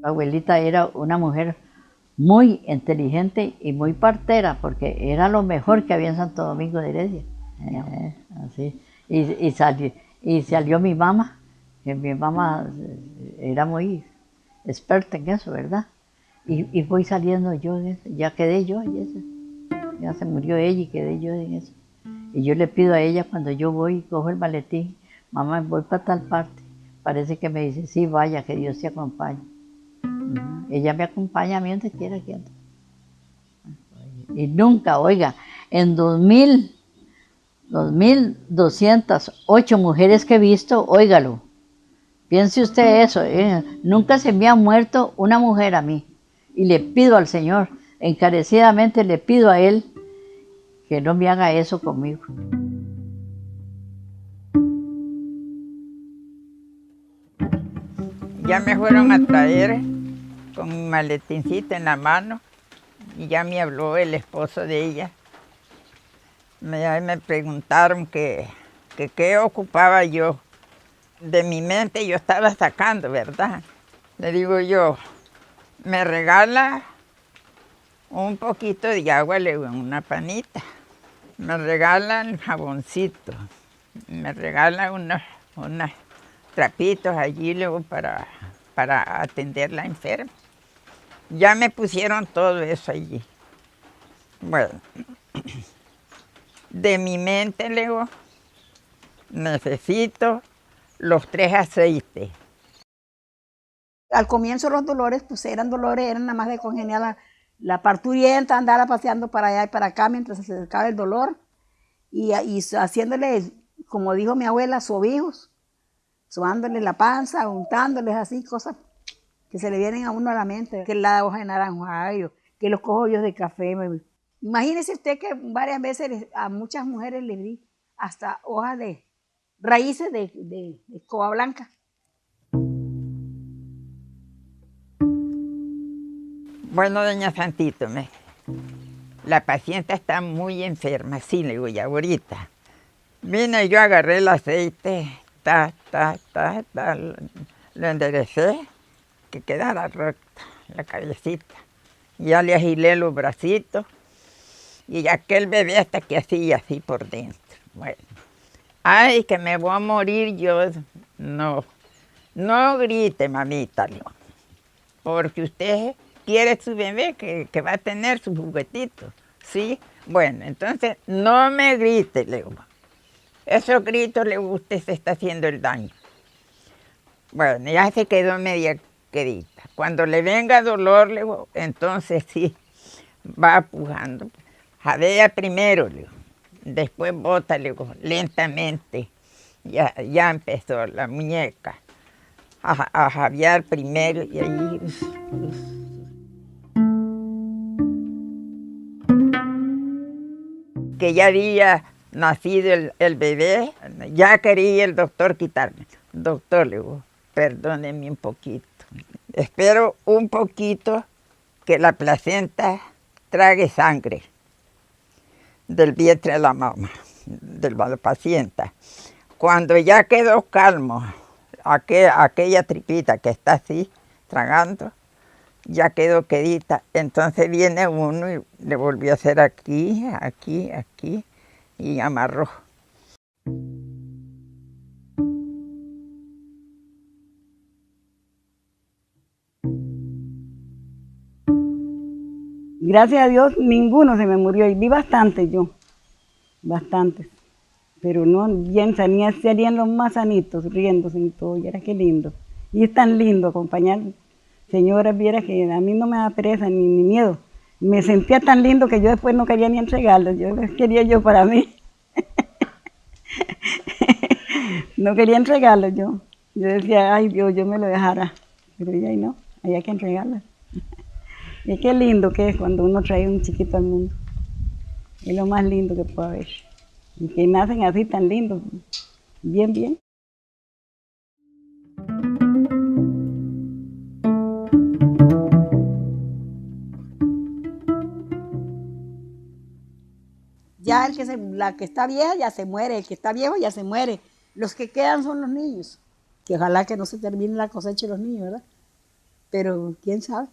Abuelita era una mujer muy inteligente y muy partera, porque era lo mejor que había en Santo Domingo de Heredia. Así. Y salió mi mamá, que mi mamá era muy experta en eso, ¿verdad? Y fui saliendo yo en eso, ya quedé yo en eso. Ya se murió ella y quedé yo en eso. Y yo le pido a ella cuando yo voy, cojo el maletín, mamá, voy para tal parte. Parece que me dice, sí, vaya, que Dios te acompañe. Ella me acompaña a mí donde quiera que ande. Y nunca, oiga, en 2208 mujeres que he visto, óigalo, piense usted eso, nunca se me ha muerto una mujer a mí. Y le pido al Señor, encarecidamente le pido a Él que no me haga eso conmigo. Ya me fueron a traer con mi maletincita en la mano y ya me habló el esposo de ella. Me preguntaron que qué ocupaba yo. De mi mente yo estaba sacando, ¿verdad? Le digo yo, me regala un poquito de agua, le digo, en una panita. Me regalan jaboncito. Me regalan unos trapitos allí luego para atender la enferma. Ya me pusieron todo eso allí. Bueno, de mi mente luego necesito los 3 aceites. Al comienzo los dolores, pues eran dolores, eran nada más de congeniar la parturienta, andar paseando para allá y para acá mientras se acercaba el dolor y haciéndole, como dijo mi abuela, sobijos, sobándole la panza, untándoles así, cosas que se le vienen a uno a la mente, que la hoja de naranjayo, que los cogollos de café. Imagínese usted que varias veces a muchas mujeres les di hasta hojas de raíces de escoba blanca. Bueno, doña Santito, la paciente está muy enferma, sí, le digo, ya ahorita. Vine, yo agarré el aceite, lo enderecé, que quedara recta la cabecita. Ya le agilé los bracitos y aquel bebé hasta que hacía así por dentro. Bueno, ay, que me voy a morir yo. No, no grite, mamita, no, porque usted quiere su bebé que va a tener su juguetito, ¿sí? Bueno, entonces no me grite, le digo. Esos gritos, le digo, usted se está haciendo el daño. Bueno, ya se quedó media quedita. Cuando le venga dolor, le digo, entonces sí, va pujando. Jadea primero, le digo. Después bota, le digo, lentamente. Ya empezó la muñeca a jadear primero y ahí... Que ya había nacido el bebé, ya quería el doctor quitarme. Doctor, le digo, perdóneme un poquito. Espero un poquito que la placenta trague sangre del vientre de la mamá, de la paciente. Cuando ya quedó calmo, aquella tripita que está así, tragando, ya quedó quedita. Entonces viene uno y le volvió a hacer aquí, y amarró. Gracias a Dios, ninguno se me murió y vi bastante yo, bastantes. Pero no, bien serían los más sanitos, riéndose y todo, y era qué lindo. Y es tan lindo acompañar señoras, viera que a mí no me da pereza ni miedo. Me sentía tan lindo que yo después no quería ni entregarlos, yo los quería yo para mí. No quería entregarlos yo. Yo decía, ay Dios, yo me lo dejara. Pero ya no, hay que entregarlos. Y qué lindo que es cuando uno trae un chiquito al mundo. Es lo más lindo que puede haber. Y que nacen así tan lindos. Bien, bien. Ya la que está vieja ya se muere, el que está viejo ya se muere. Los que quedan son los niños. que ojalá que no se termine la cosecha de los niños, ¿verdad? Pero quién sabe.